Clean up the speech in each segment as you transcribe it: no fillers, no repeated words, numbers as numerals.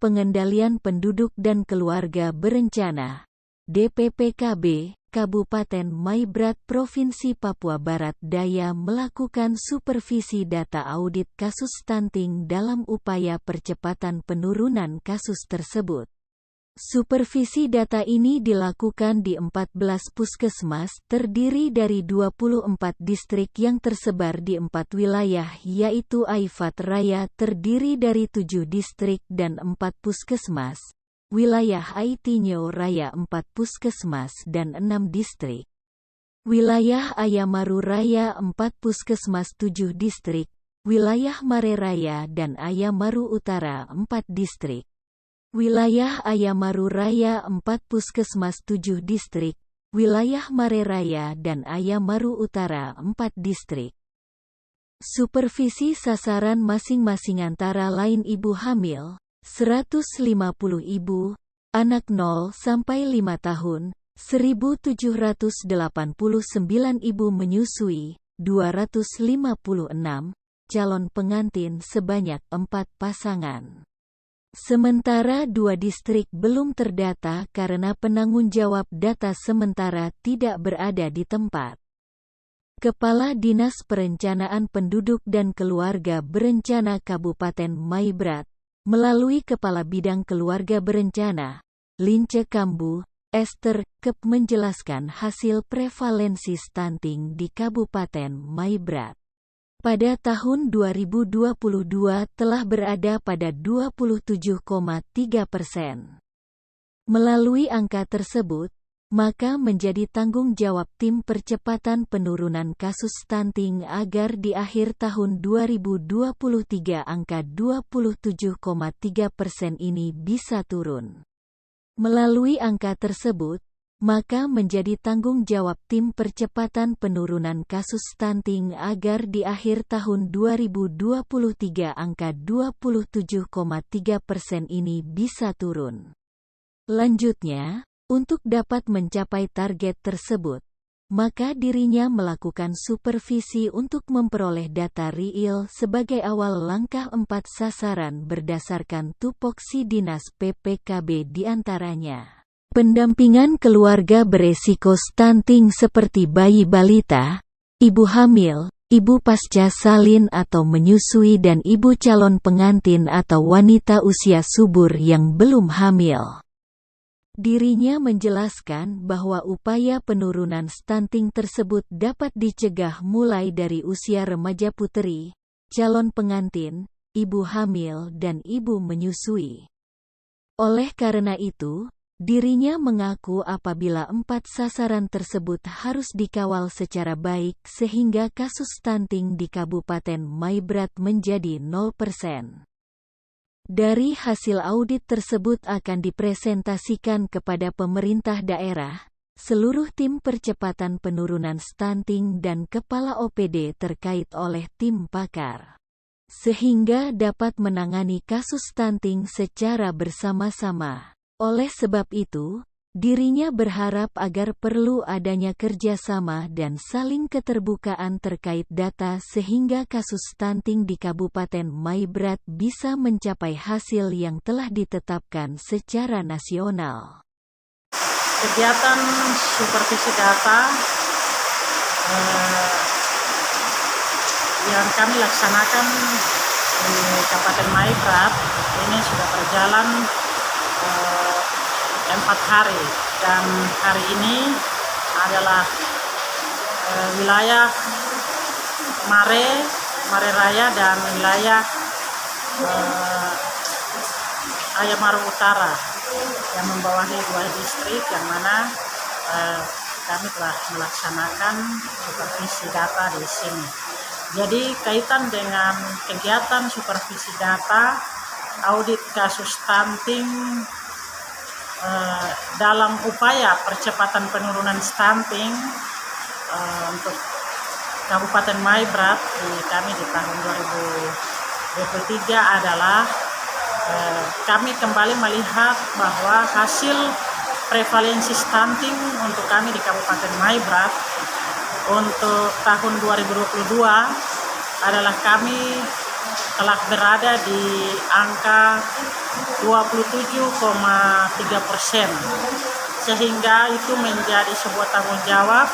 Pengendalian Penduduk dan Keluarga Berencana (DPPKB) Kabupaten Maibrat Provinsi Papua Barat Daya melakukan supervisi data audit kasus stunting dalam upaya percepatan penurunan kasus tersebut. Supervisi data ini dilakukan di 14 puskesmas terdiri dari 24 distrik yang tersebar di 4 wilayah yaitu Aifat Raya terdiri dari 7 distrik dan 4 puskesmas, wilayah Aitinyo Raya 4 puskesmas dan 6 distrik, wilayah Ayamaru Raya 4 puskesmas 7 distrik, wilayah Mare Raya dan Ayamaru Utara 4 distrik. Wilayah Ayamaru Raya 4 puskesmas 7 distrik, wilayah Mare Raya dan Ayamaru Utara 4 distrik. Supervisi sasaran masing-masing antara lain ibu hamil, 150 ibu, anak 0 sampai 5 tahun, 1.789 ibu menyusui, 256, calon pengantin sebanyak 4 pasangan. Sementara 2 distrik belum terdata karena penanggung jawab data sementara tidak berada di tempat. Kepala Dinas Perencanaan Penduduk dan Keluarga Berencana Kabupaten Maibrat, melalui Kepala Bidang Keluarga Berencana, Lince Kambu, Esther Kep menjelaskan hasil prevalensi stunting di Kabupaten Maibrat pada tahun 2022 telah berada pada 27,3%. Melalui angka tersebut, maka menjadi tanggung jawab tim percepatan penurunan kasus stunting agar di akhir tahun 2023 angka 27,3% ini bisa turun. Melalui angka tersebut, maka menjadi tanggung jawab tim percepatan penurunan kasus stunting agar di akhir tahun 2023 angka 27,3% ini bisa turun. Lanjutnya, untuk dapat mencapai target tersebut, maka dirinya melakukan supervisi untuk memperoleh data real sebagai awal langkah 4 sasaran berdasarkan tupoksi Dinas PPKB diantaranya. Pendampingan keluarga beresiko stunting seperti bayi balita, ibu hamil, ibu pasca salin atau menyusui dan ibu calon pengantin atau wanita usia subur yang belum hamil. Dirinya menjelaskan bahwa upaya penurunan stunting tersebut dapat dicegah mulai dari usia remaja puteri, calon pengantin, ibu hamil dan ibu menyusui. Oleh karena itu, dirinya mengaku apabila 4 sasaran tersebut harus dikawal secara baik sehingga kasus stunting di Kabupaten Maibrat menjadi 0%. Dari hasil audit tersebut akan dipresentasikan kepada pemerintah daerah, seluruh tim percepatan penurunan stunting dan kepala OPD terkait oleh tim pakar, sehingga dapat menangani kasus stunting secara bersama-sama. Oleh sebab itu, dirinya berharap agar perlu adanya kerjasama dan saling keterbukaan terkait data sehingga kasus stunting di Kabupaten Maibrat bisa mencapai hasil yang telah ditetapkan secara nasional. Kegiatan supervisi data yang kami laksanakan di Kabupaten Maibrat ini sudah berjalan 4 hari, dan hari ini adalah wilayah Mare Raya dan wilayah Ayamaru Utara yang membawahi 2 distrik yang mana kami telah melaksanakan supervisi data di sini. Jadi kaitan dengan kegiatan supervisi data audit kasus stunting dalam upaya percepatan penurunan stunting untuk Kabupaten Maibrat kami di tahun 2023 adalah kami kembali melihat bahwa hasil prevalensi stunting untuk kami di Kabupaten Maibrat untuk tahun 2022 adalah kami telah berada di angka 27,3%, sehingga itu menjadi sebuah tanggung jawab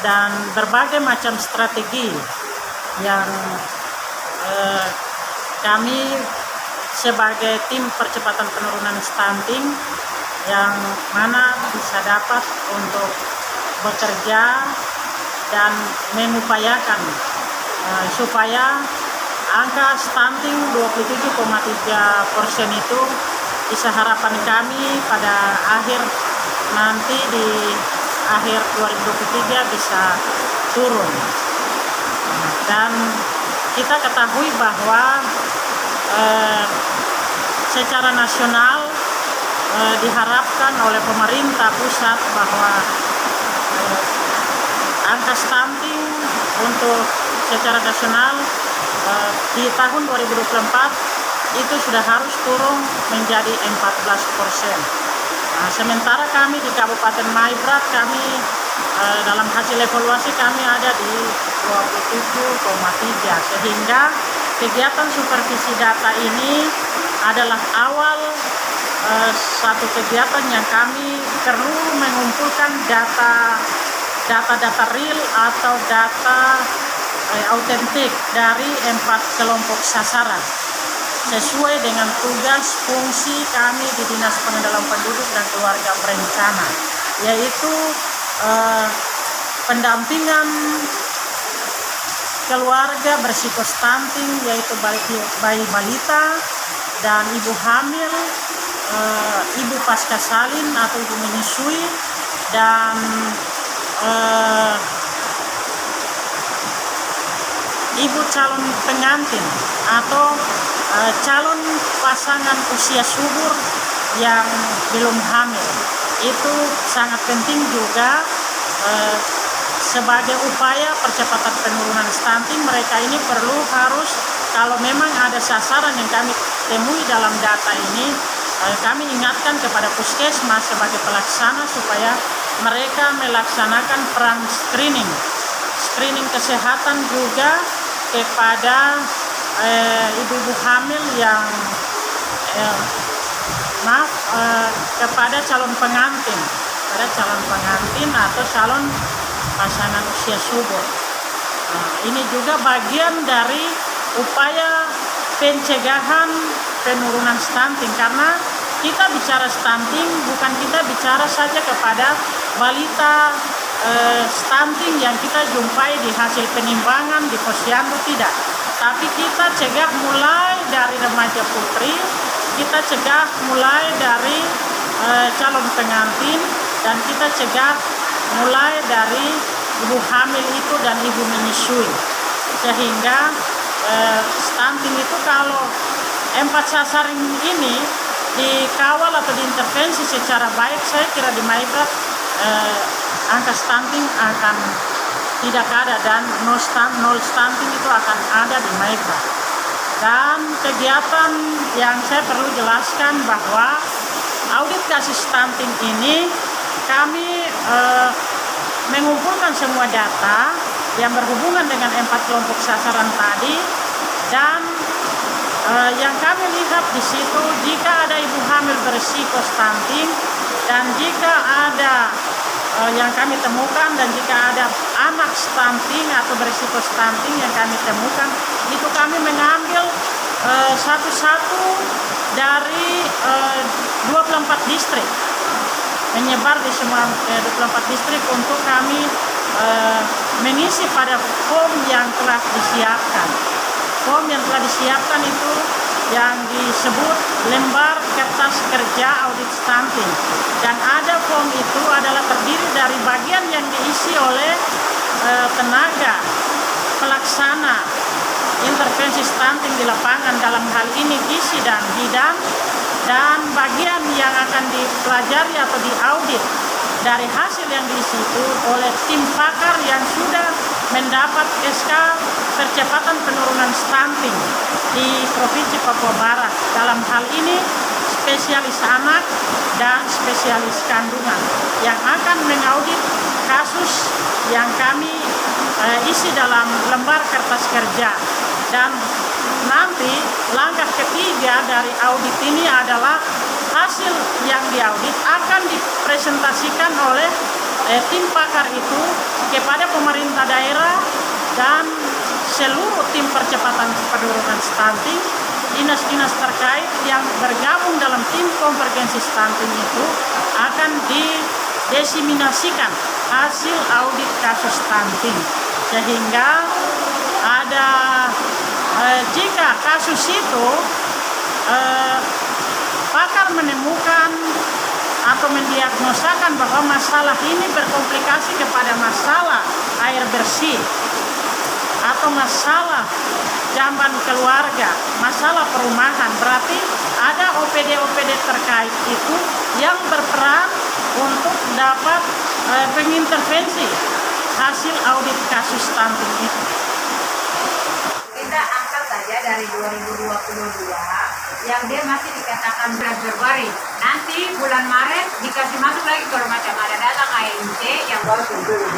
dan berbagai macam strategi yang kami sebagai tim percepatan penurunan stunting yang mana bisa dapat untuk bekerja dan mengupayakan supaya angka stunting 27,3% itu bisa harapan kami pada nanti di akhir 2023 bisa turun. Dan kita ketahui bahwa secara nasional diharapkan oleh pemerintah pusat bahwa angka stunting untuk secara nasional di tahun 2024 itu sudah harus turun menjadi 14%. Nah, sementara kami di Kabupaten Maibrat, kami dalam hasil evaluasi kami ada di 27,3, sehingga kegiatan supervisi data ini adalah awal satu kegiatan yang kami perlu mengumpulkan data real atau data autentik dari 4 kelompok sasaran sesuai dengan tugas fungsi kami di Dinas Pengendalian Penduduk dan Keluarga Berencana, yaitu pendampingan keluarga berisiko stunting, yaitu bayi balita dan ibu hamil, ibu pasca salin atau ibu menyusui, dan ibu calon pengantin atau calon pasangan usia subur yang belum hamil. Itu sangat penting juga sebagai upaya percepatan penurunan stunting. Mereka ini harus kalau memang ada sasaran yang kami temui dalam data ini, kami ingatkan kepada puskesmas sebagai pelaksana supaya mereka melaksanakan peran screening kesehatan juga kepada ibu-ibu hamil yang kepada calon pengantin atau calon pasangan usia subur. Ini juga bagian dari upaya pencegahan penurunan stunting, karena kita bicara stunting bukan kita bicara saja kepada balita stunting yang kita jumpai di hasil penimbangan di posyandu, tidak, tapi kita cegah mulai dari remaja putri, kita cegah mulai dari calon pengantin, dan kita cegah mulai dari ibu hamil itu dan ibu menyusui. Sehingga stunting itu kalau 4 sasaran ini dikawal atau diintervensi secara baik, saya kira di Maibrat angka stunting akan tidak ada, dan nol stunting itu akan ada di Maibrat. Dan kegiatan yang saya perlu jelaskan bahwa audit kasus stunting ini kami mengumpulkan semua data yang berhubungan dengan 4 kelompok sasaran tadi, dan yang kami lihat di situ, jika ada ibu hamil berisiko stunting dan jika ada yang kami temukan, dan jika ada anak stunting atau berisiko stunting yang kami temukan, itu kami mengambil satu-satu dari 24 distrik, menyebar di semua 24 distrik untuk kami mengisi pada form yang telah disiapkan. Form yang telah disiapkan itu yang disebut lembar kertas kerja audit stunting, dan ada form itu adalah terdiri dari bagian yang diisi oleh tenaga pelaksana intervensi stunting di lapangan, dalam hal ini gizi dan bidan, dan bagian yang akan dipelajari atau diaudit dari hasil yang diisi itu oleh tim pakar yang sudah mendapat SK percepatan penurunan stunting di Provinsi Papua Barat, dalam hal ini spesialis anak dan spesialis kandungan, yang akan mengaudit kasus yang kami isi dalam lembar kertas kerja. Dan nanti langkah ketiga dari audit ini adalah hasil yang diaudit akan dipresentasikan oleh tim pakar itu kepada pemerintah daerah dan seluruh tim percepatan penurunan stunting. Dinas-dinas terkait yang bergabung dalam tim konvergensi stunting itu akan didesiminasikan hasil audit kasus stunting, sehingga ada jika kasus itu pakar menemukan atau mendiagnosakan bahwa masalah ini berkomplikasi kepada masalah air bersih atau masalah jamban keluarga, masalah perumahan, berarti ada OPD-OPD terkait itu yang berperan untuk dapat mengintervensi hasil audit kasus stunting itu. Kita angkat saja dari 2022 yang dia masih dikatakan bulan Februari. Nanti bulan Maret dikasih masuk lagi kalau macam ada datang ANC yang baru sampai 29.